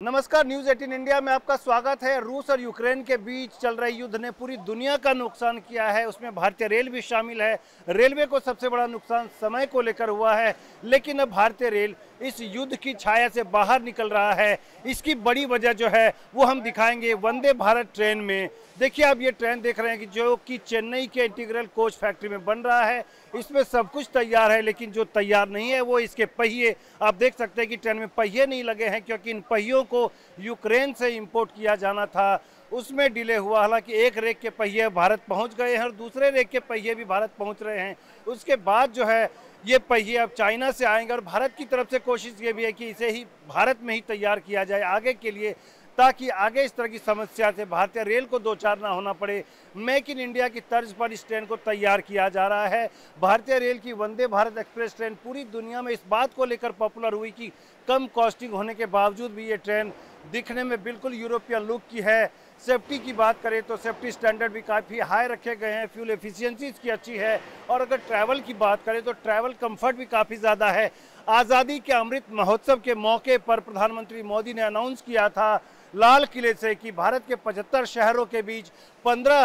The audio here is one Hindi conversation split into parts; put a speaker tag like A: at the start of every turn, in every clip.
A: नमस्कार, न्यूज 18 इंडिया में आपका स्वागत है। रूस और यूक्रेन के बीच चल रहे युद्ध ने पूरी दुनिया का नुकसान किया है, उसमें भारतीय रेल भी शामिल है। रेलवे को सबसे बड़ा नुकसान समय को लेकर हुआ है, लेकिन अब भारतीय रेल इस युद्ध की छाया से बाहर निकल रहा है। इसकी बड़ी वजह जो है वो हम दिखाएंगे वंदे भारत ट्रेन में। देखिए, आप ये ट्रेन देख रहे हैं कि जो कि चेन्नई के इंटीग्रल कोच फैक्ट्री में बन रहा है। इसमें सब कुछ तैयार है, लेकिन जो तैयार नहीं है वो इसके पहिए। आप देख सकते हैं कि ट्रेन में पहिए नहीं लगे हैं, क्योंकि इन पहियों को यूक्रेन से इंपोर्ट किया जाना था, उसमें डिले हुआ। हालांकि एक रेक के पहिए भारत पहुंच गए हैं और दूसरे रेक के पहिए भी भारत पहुंच रहे हैं। उसके बाद जो है ये पहिए अब चाइना से आएंगे और भारत की तरफ से कोशिश ये भी है कि इसे ही भारत में ही तैयार किया जाए आगे के लिए, ताकि आगे इस तरह की समस्या से भारतीय रेल को दो चार ना होना पड़े। मेक इन इंडिया की तर्ज पर इस ट्रेन को तैयार किया जा रहा है। भारतीय रेल की वंदे भारत एक्सप्रेस ट्रेन पूरी दुनिया में इस बात को लेकर पॉपुलर हुई कि कम कॉस्टिंग होने के बावजूद भी ये ट्रेन दिखने में बिल्कुल यूरोपियन लुक की है। सेफ्टी की बात करें तो सेफ्टी स्टैंडर्ड भी काफ़ी हाई रखे गए हैं, फ्यूल एफिशिएंसी इसकी अच्छी है। और अगर ट्रैवल की बात करें तो ट्रैवल कंफर्ट भी काफ़ी ज़्यादा है। आज़ादी के अमृत महोत्सव के मौके पर प्रधानमंत्री मोदी ने अनाउंस किया था लाल किले से कि भारत के 75 शहरों के बीच 15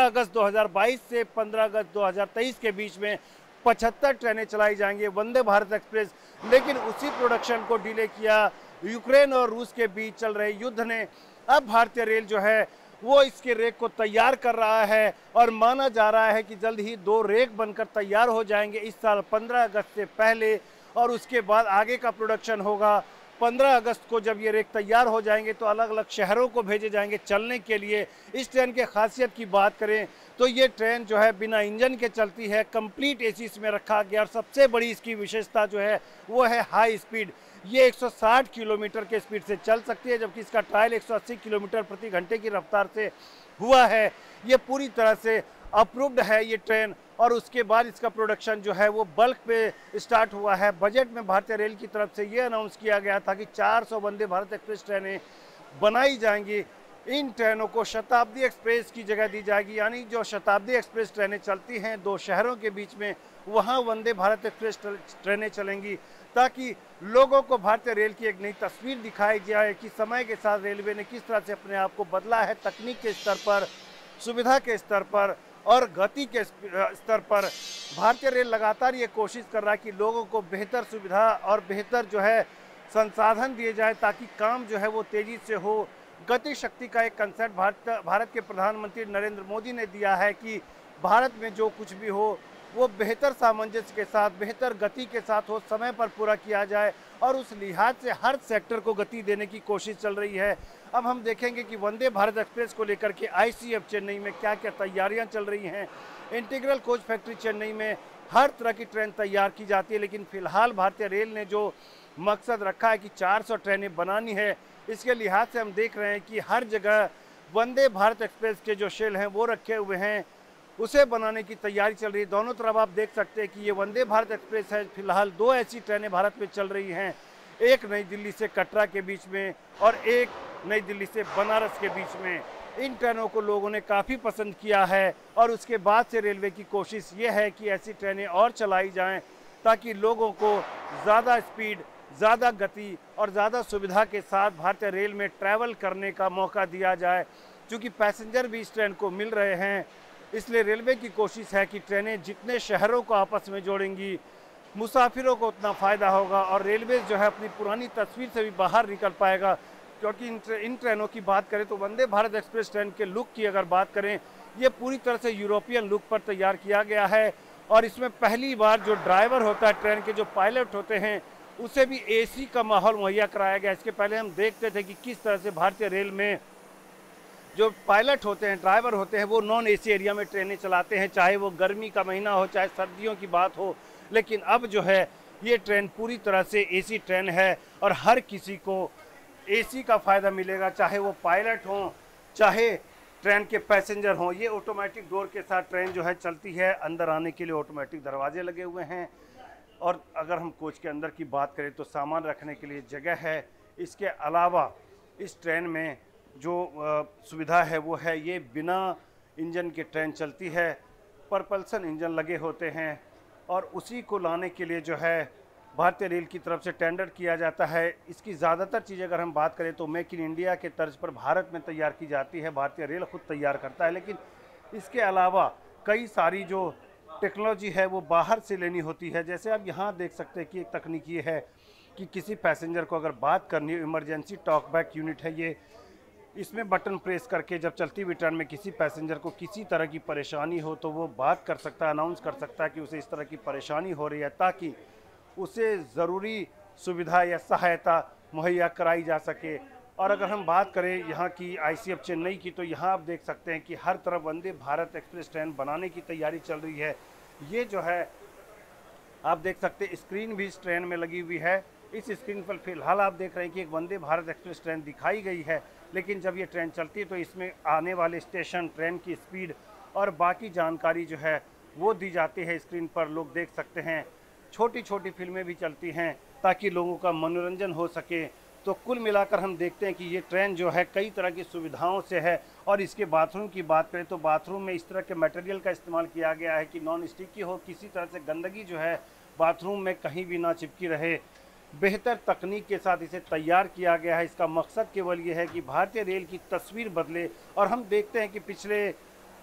A: अगस्त 2022 से 15 अगस्त 2023 के बीच में 75 ट्रेनें चलाई जाएंगी वंदे भारत एक्सप्रेस। लेकिन उसी प्रोडक्शन को डिले किया यूक्रेन और रूस के बीच चल रहे युद्ध ने। अब भारतीय रेल जो है वो इसके रेक को तैयार कर रहा है और माना जा रहा है कि जल्द ही 2 रेक बनकर तैयार हो जाएंगे इस साल 15 अगस्त से पहले, और उसके बाद आगे का प्रोडक्शन होगा। 15 अगस्त को जब ये रेक तैयार हो जाएंगे तो अलग अलग शहरों को भेजे जाएंगे चलने के लिए। इस ट्रेन के खासियत की बात करें तो ये ट्रेन जो है बिना इंजन के चलती है, कंप्लीट एसी इसमें रखा गया। और सबसे बड़ी इसकी विशेषता जो है वो है हाई स्पीड। ये 160 किलोमीटर के स्पीड से चल सकती है, जबकि इसका ट्रायल 180 किलोमीटर प्रति घंटे की रफ्तार से हुआ है। ये पूरी तरह से अप्रूव्ड है ये ट्रेन। और उसके बाद इसका प्रोडक्शन जो है वो बल्क पे स्टार्ट हुआ है। बजट में भारतीय रेल की तरफ से ये अनाउंस किया गया था कि 400 वंदे भारत एक्सप्रेस ट्रेनें बनाई जाएंगी। इन ट्रेनों को शताब्दी एक्सप्रेस की जगह दी जाएगी, यानी जो शताब्दी एक्सप्रेस ट्रेनें चलती हैं 2 शहरों के बीच में, वहाँ वंदे भारत एक्सप्रेस ट्रेनें चलेंगी, ताकि लोगों को भारतीय रेल की एक नई तस्वीर दिखाई जाए कि समय के साथ रेलवे ने किस तरह से अपने आप को बदला है। तकनीक के स्तर पर, सुविधा के स्तर पर और गति के स्तर पर भारतीय रेल लगातार ये कोशिश कर रहा है कि लोगों को बेहतर सुविधा और बेहतर जो है संसाधन दिए जाए, ताकि काम जो है वो तेज़ी से हो। गति शक्ति का एक कंसेप्ट भारत के प्रधानमंत्री नरेंद्र मोदी ने दिया है कि भारत में जो कुछ भी हो वो बेहतर सामंजस्य के साथ, बेहतर गति के साथ हो, समय पर पूरा किया जाए। और उस लिहाज से हर सेक्टर को गति देने की कोशिश चल रही है। अब हम देखेंगे कि वंदे भारत एक्सप्रेस को लेकर के आईसीएफ चेन्नई में क्या क्या तैयारियां चल रही हैं। इंटीग्रल कोच फैक्ट्री चेन्नई में हर तरह की ट्रेन तैयार की जाती है, लेकिन फिलहाल भारतीय रेल ने जो मकसद रखा है कि 400 ट्रेनें बनानी है, इसके लिहाज से हम देख रहे हैं कि हर जगह वंदे भारत एक्सप्रेस के जो शेल हैं वो रखे हुए हैं, उसे बनाने की तैयारी चल रही है। दोनों तरफ आप देख सकते हैं कि ये वंदे भारत एक्सप्रेस है। फिलहाल 2 ऐसी ट्रेनें भारत में चल रही हैं, एक नई दिल्ली से कटरा के बीच में और एक नई दिल्ली से बनारस के बीच में। इन ट्रेनों को लोगों ने काफ़ी पसंद किया है और उसके बाद से रेलवे की कोशिश ये है कि ऐसी ट्रेनें और चलाई जाएं, ताकि लोगों को ज़्यादा स्पीड, ज़्यादा गति और ज़्यादा सुविधा के साथ भारतीय रेल में ट्रैवल करने का मौका दिया जाए। क्योंकि पैसेंजर भी इस ट्रेन को मिल रहे हैं, इसलिए रेलवे की कोशिश है कि ट्रेनें जितने शहरों को आपस में जोड़ेंगी, मुसाफिरों को उतना फ़ायदा होगा और रेलवे जो है अपनी पुरानी तस्वीर से भी बाहर निकल पाएगा। क्योंकि इन ट्रेनों की बात करें तो वंदे भारत एक्सप्रेस ट्रेन के लुक की अगर बात करें, ये पूरी तरह से यूरोपियन लुक पर तैयार किया गया है। और इसमें पहली बार जो ड्राइवर होता है, ट्रेन के जो पायलट होते हैं, उसे भी एसी का माहौल मुहैया कराया गया। इसके पहले हम देखते थे कि किस तरह से भारतीय रेल में जो पायलट होते हैं, ड्राइवर होते हैं, वो नॉन एसी एरिया में ट्रेनें चलाते हैं, चाहे वो गर्मी का महीना हो, चाहे सर्दियों की बात हो। लेकिन अब जो है ये ट्रेन पूरी तरह से एसी ट्रेन है और हर किसी को एसी का फ़ायदा मिलेगा, चाहे वो पायलट हों, चाहे ट्रेन के पैसेंजर हों। ये ऑटोमेटिक डोर के साथ ट्रेन जो है चलती है। अंदर आने के लिए ऑटोमेटिक दरवाजे लगे हुए हैं। और अगर हम कोच के अंदर की बात करें तो सामान रखने के लिए जगह है। इसके अलावा इस ट्रेन में जो सुविधा है वो है, ये बिना इंजन के ट्रेन चलती है। परपल्सन इंजन लगे होते हैं और उसी को लाने के लिए जो है भारतीय रेल की तरफ से टेंडर किया जाता है। इसकी ज़्यादातर चीज़ें अगर हम बात करें तो मेक इन इंडिया के तर्ज पर भारत में तैयार की जाती है, भारतीय रेल खुद तैयार करता है। लेकिन इसके अलावा कई सारी जो टेक्नोलॉजी है वो बाहर से लेनी होती है। जैसे आप यहाँ देख सकते हैं कि एक तकनीक ये है कि किसी पैसेंजर को अगर बात करनी हो, इमरजेंसी टॉक बैक यूनिट है ये, इसमें बटन प्रेस करके जब चलती हुई ट्रेन में किसी पैसेंजर को किसी तरह की परेशानी हो तो वो बात कर सकता है, अनाउंस कर सकता है कि उसे इस तरह की परेशानी हो रही है, ताकि उसे ज़रूरी सुविधा या सहायता मुहैया कराई जा सके। और अगर हम बात करें यहाँ की आईसीएफ चेन्नई की, तो यहाँ आप देख सकते हैं कि हर तरफ वंदे भारत एक्सप्रेस ट्रेन बनाने की तैयारी चल रही है। ये जो है आप देख सकते हैं स्क्रीन भी इस ट्रेन में लगी हुई है। इस स्क्रीन पर फिलहाल आप देख रहे हैं कि एक वंदे भारत एक्सप्रेस ट्रेन दिखाई गई है, लेकिन जब ये ट्रेन चलती है तो इसमें आने वाले स्टेशन, ट्रेन की स्पीड और बाकी जानकारी जो है वो दी जाती है स्क्रीन पर, लोग देख सकते हैं। छोटी छोटी फिल्में भी चलती हैं ताकि लोगों का मनोरंजन हो सके। तो कुल मिलाकर हम देखते हैं कि ये ट्रेन जो है कई तरह की सुविधाओं से है। और इसके बाथरूम की बात करें तो बाथरूम में इस तरह के मटेरियल का इस्तेमाल किया गया है कि नॉन स्टिकी हो, किसी तरह से गंदगी जो है बाथरूम में कहीं भी ना चिपकी रहे। बेहतर तकनीक के साथ इसे तैयार किया गया है। इसका मकसद केवल ये है कि भारतीय रेल की तस्वीर बदले। और हम देखते हैं कि पिछले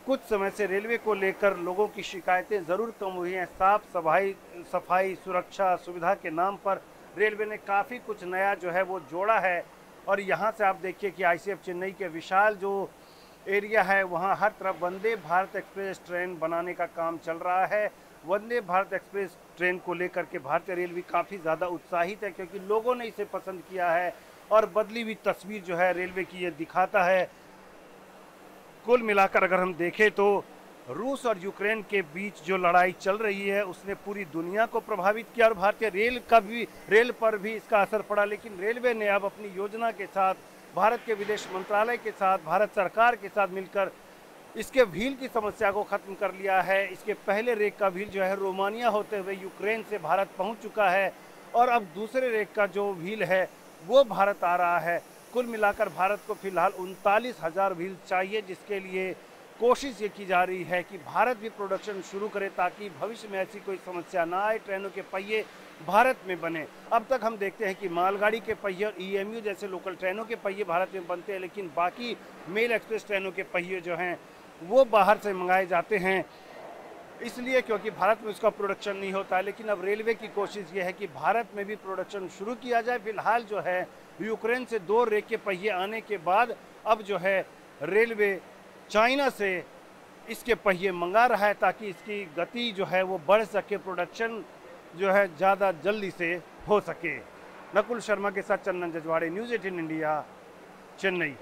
A: कुछ समय से रेलवे को लेकर लोगों की शिकायतें ज़रूर कम हुई हैं। साफ सफाई, सुरक्षा, सुविधा के नाम पर रेलवे ने काफ़ी कुछ नया जो है वो जोड़ा है। और यहाँ से आप देखिए कि आईसीएफ चेन्नई के विशाल जो एरिया है वहाँ हर तरफ वंदे भारत एक्सप्रेस ट्रेन बनाने का काम चल रहा है। वंदे भारत एक्सप्रेस ट्रेन को लेकर के भारतीय रेल भी काफ़ी ज़्यादा उत्साहित है, क्योंकि लोगों ने इसे पसंद किया है और बदली हुई तस्वीर जो है रेलवे की ये दिखाता है। कुल मिलाकर अगर हम देखें तो रूस और यूक्रेन के बीच जो लड़ाई चल रही है उसने पूरी दुनिया को प्रभावित किया और भारतीय रेल पर भी इसका असर पड़ा। लेकिन रेलवे ने अब अपनी योजना के साथ, भारत के विदेश मंत्रालय के साथ, भारत सरकार के साथ मिलकर इसके व्हील की समस्या को ख़त्म कर लिया है। इसके पहले रेक का व्हील जो है रोमानिया होते हुए यूक्रेन से भारत पहुंच चुका है और अब दूसरे रेक का जो व्हील है वो भारत आ रहा है। कुल मिलाकर भारत को फिलहाल 39,000 व्हील चाहिए, जिसके लिए कोशिश ये की जा रही है कि भारत भी प्रोडक्शन शुरू करे ताकि भविष्य में ऐसी कोई समस्या ना आए, ट्रेनों के पहिए भारत में बने। अब तक हम देखते हैं कि मालगाड़ी के पहिए और ईएमयू जैसे लोकल ट्रेनों के पहिए भारत में बनते हैं, लेकिन बाकी मेल एक्सप्रेस ट्रेनों के पहिए जो हैं वो बाहर से मंगाए जाते हैं, इसलिए क्योंकि भारत में उसका प्रोडक्शन नहीं होता। लेकिन अब रेलवे की कोशिश ये है कि भारत में भी प्रोडक्शन शुरू किया जाए। फिलहाल जो है यूक्रेन से 2 रेक के पहिए आने के बाद अब जो है रेलवे चाइना से इसके पहिए मंगा रहा है ताकि इसकी गति जो है वो बढ़ सके, प्रोडक्शन जो है ज़्यादा जल्दी से हो सके। नकुल शर्मा के साथ चंदन जजवाड़े, न्यूज़ 18 इंडिया, चेन्नई।